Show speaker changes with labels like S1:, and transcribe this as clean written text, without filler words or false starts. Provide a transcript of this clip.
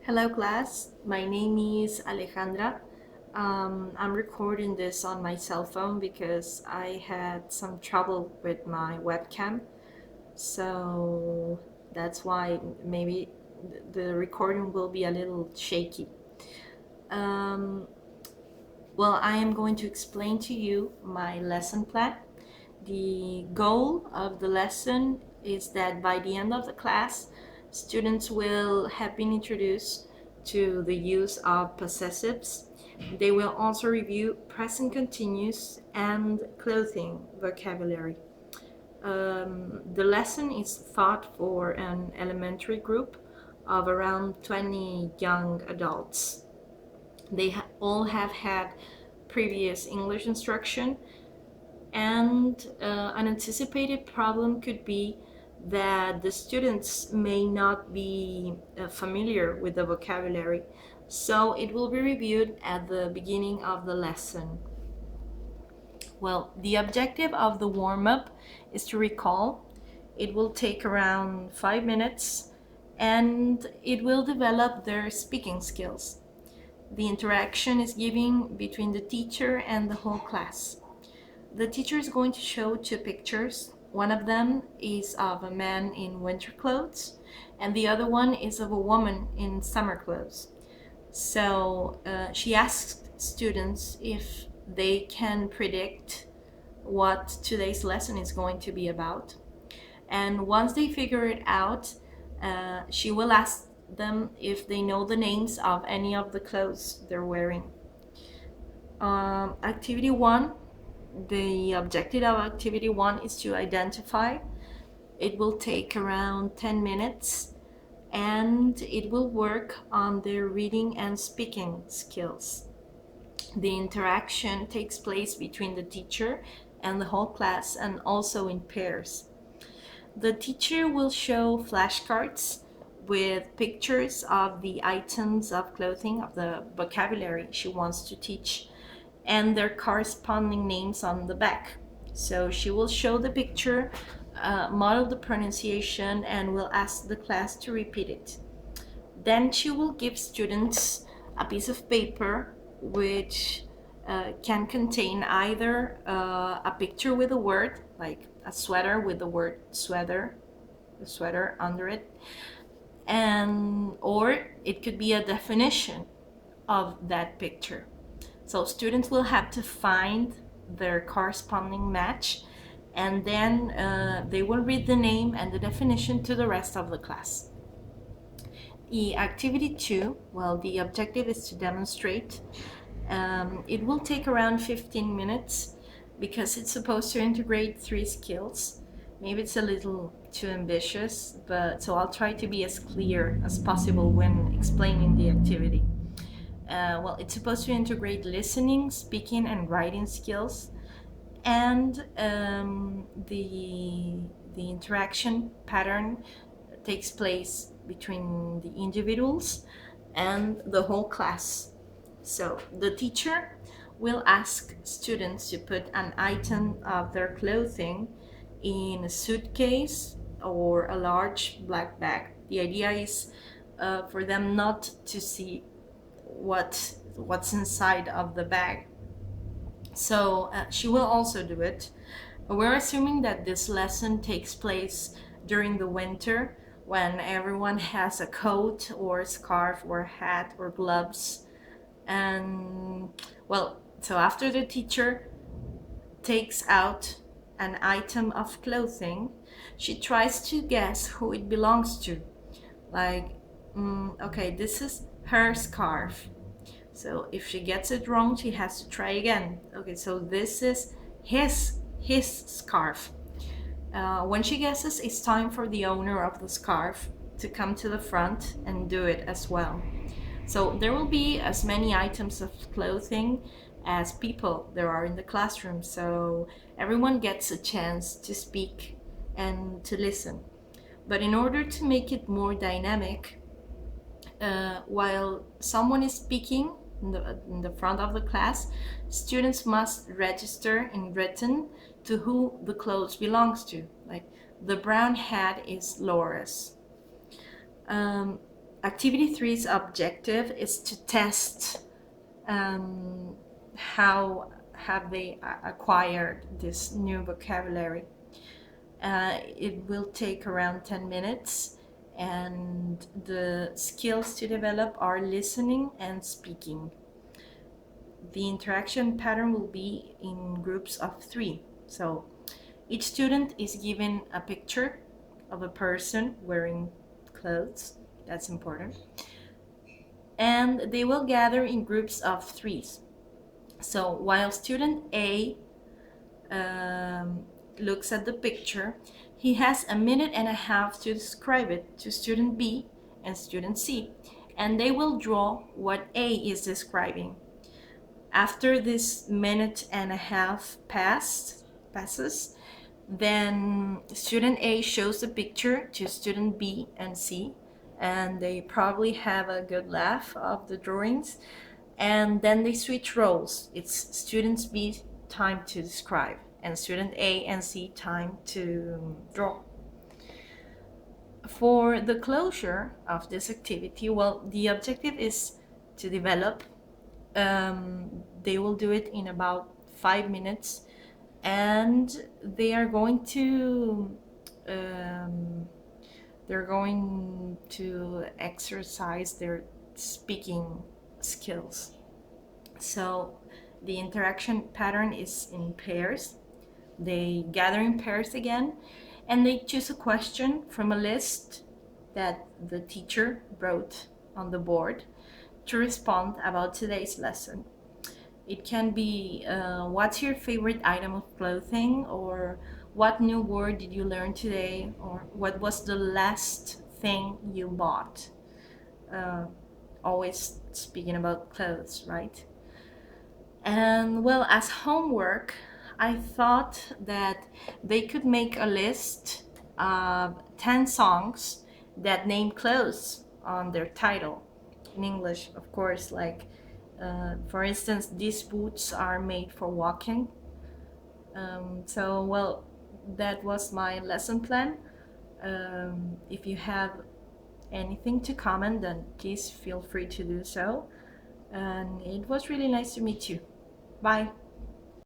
S1: Hello class, my name is Alejandra. I'm recording this on my cell phone because I had some trouble with my webcam. So that's why maybe the recording will be a little shaky. Um, well, I am going to explain to you my lesson plan. The goal of the lesson is that by the end of the class, students will have been introduced to the use of possessives. They will also review present continuous and clothing vocabulary. The lesson is thought for an elementary group of around 20 young adults. They all have had previous English instruction, and an anticipated problem could be that the students may not be familiar with the vocabulary, so it will be reviewed at the beginning of the lesson. Well, the objective of the warm-up is to recall. It will take around 5 minutes and it will develop their speaking skills. The interaction is given between the teacher and the whole class. The teacher is going to show two pictures. One of them is of a man in winter clothes, and the other one is of a woman in summer clothes. So she asked students if they can predict what today's lesson is going to be about. And once they figure it out, she will ask them if they know the names of any of the clothes they're wearing. Activity 1, the objective of activity 1 is to identify. It will take around 10 minutes and it will work on their reading and speaking skills. The interaction takes place between the teacher and the whole class and also in pairs. The teacher will show flashcards with pictures of the items of clothing, of the vocabulary she wants to teach, and their corresponding names on the back. So she will show the picture, model the pronunciation, and will ask the class to repeat it. Then she will give students a piece of paper which can contain either a picture with a word, like a sweater with the word sweater, the sweater under it, or it could be a definition of that picture. So students will have to find their corresponding match, and then they will read the name and the definition to the rest of the class. The activity 2, well, the objective is to demonstrate. It will take around 15 minutes because it's supposed to integrate 3 skills. Maybe it's a little too ambitious, but so I'll try to be as clear as possible when explaining the activity. Well, it's supposed to integrate listening, speaking, and writing skills, and the interaction pattern takes place between the individuals and the whole class. So the teacher will ask students to put an item of their clothing in a suitcase or a large black bag. The idea is for them not to see what's inside of the bag. So she will also do it. We're assuming that this lesson takes place during the winter when everyone has a coat or scarf or hat or gloves. And well, so after the teacher takes out an item of clothing, she tries to guess who it belongs to. Like, okay, this is her scarf. So if she gets it wrong, she has to try again. Okay, so this is his scarf. When she guesses, it's time for the owner of the scarf to come to the front and do it as well. So there will be as many items of clothing as people there are in the classroom, so everyone gets a chance to speak and to listen. But in order to make it more dynamic, while someone is speaking in the front of the class, students must register in written to who the clothes belongs to. Like, the brown hat is Laura's. Activity three's objective is to test how have they acquired this new vocabulary. It will take around 10 minutes, and the skills to develop are listening and speaking. The interaction pattern will be in groups of 3. So each student is given a picture of a person wearing clothes. That's important. And they will gather in groups of 3s. So while student A looks at the picture, he has a minute and a half to describe it to student B and student C, and they will draw what A is describing. After this minute and a half passes, then student A shows the picture to student B and C, and they probably have a good laugh of the drawings, and then they switch roles. It's student B's time to describe, and student A and C time to draw. For the closure of this activity, well, the objective is to develop. They will do it in about 5 minutes, and they are going to exercise their speaking skills. So the interaction pattern is in pairs. They gather in pairs again, and they choose a question from a list that the teacher wrote on the board to respond about today's lesson. It can be what's your favorite item of clothing, or what new word did you learn today, or what was the last thing you bought. Always speaking about clothes, right? And well, as homework, I thought that they could make a list of 10 songs that name clothes on their title. In English, of course, like for instance, these boots are made for walking. So, well, that was my lesson plan. If you have anything to comment, then please feel free to do so. And it was really nice to meet you. Bye.